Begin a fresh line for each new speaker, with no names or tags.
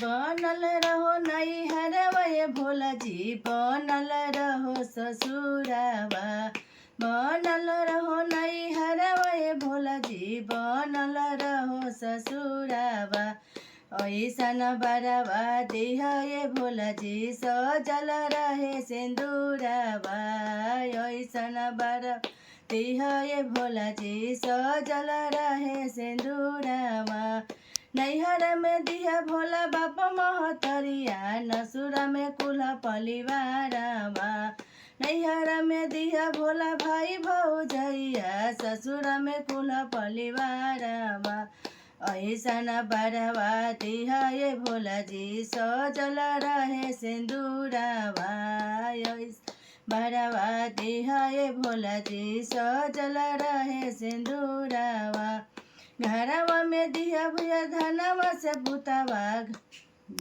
बनल रहो नैहरवा ये भोला जी, बनल रहो ससुरवा। बनल रहो नैहरवा ये भोला जी, बनल रहो ससुरवा। ऐसन बरवा दिह ये भोला जी, सजल रहे सिंदूरवा। ऐसन बर दिह ये भोला जी, सजल रहे सिंदूरवा। नैहर में दिया भोला बाप महतरिया, नसुर में कुल परिवारवा। नैहर में दिया भोला भाई भौजैया, ससुर में कुल परिवारवा। ऐसन बरवा दिया ये भोला जी, सजल रहे सिंदूरवा। बरवा दिया ये भोला जी, सजल रहे सिंदूरवा। घरवा में दिया भैया धनवा से पुतवा।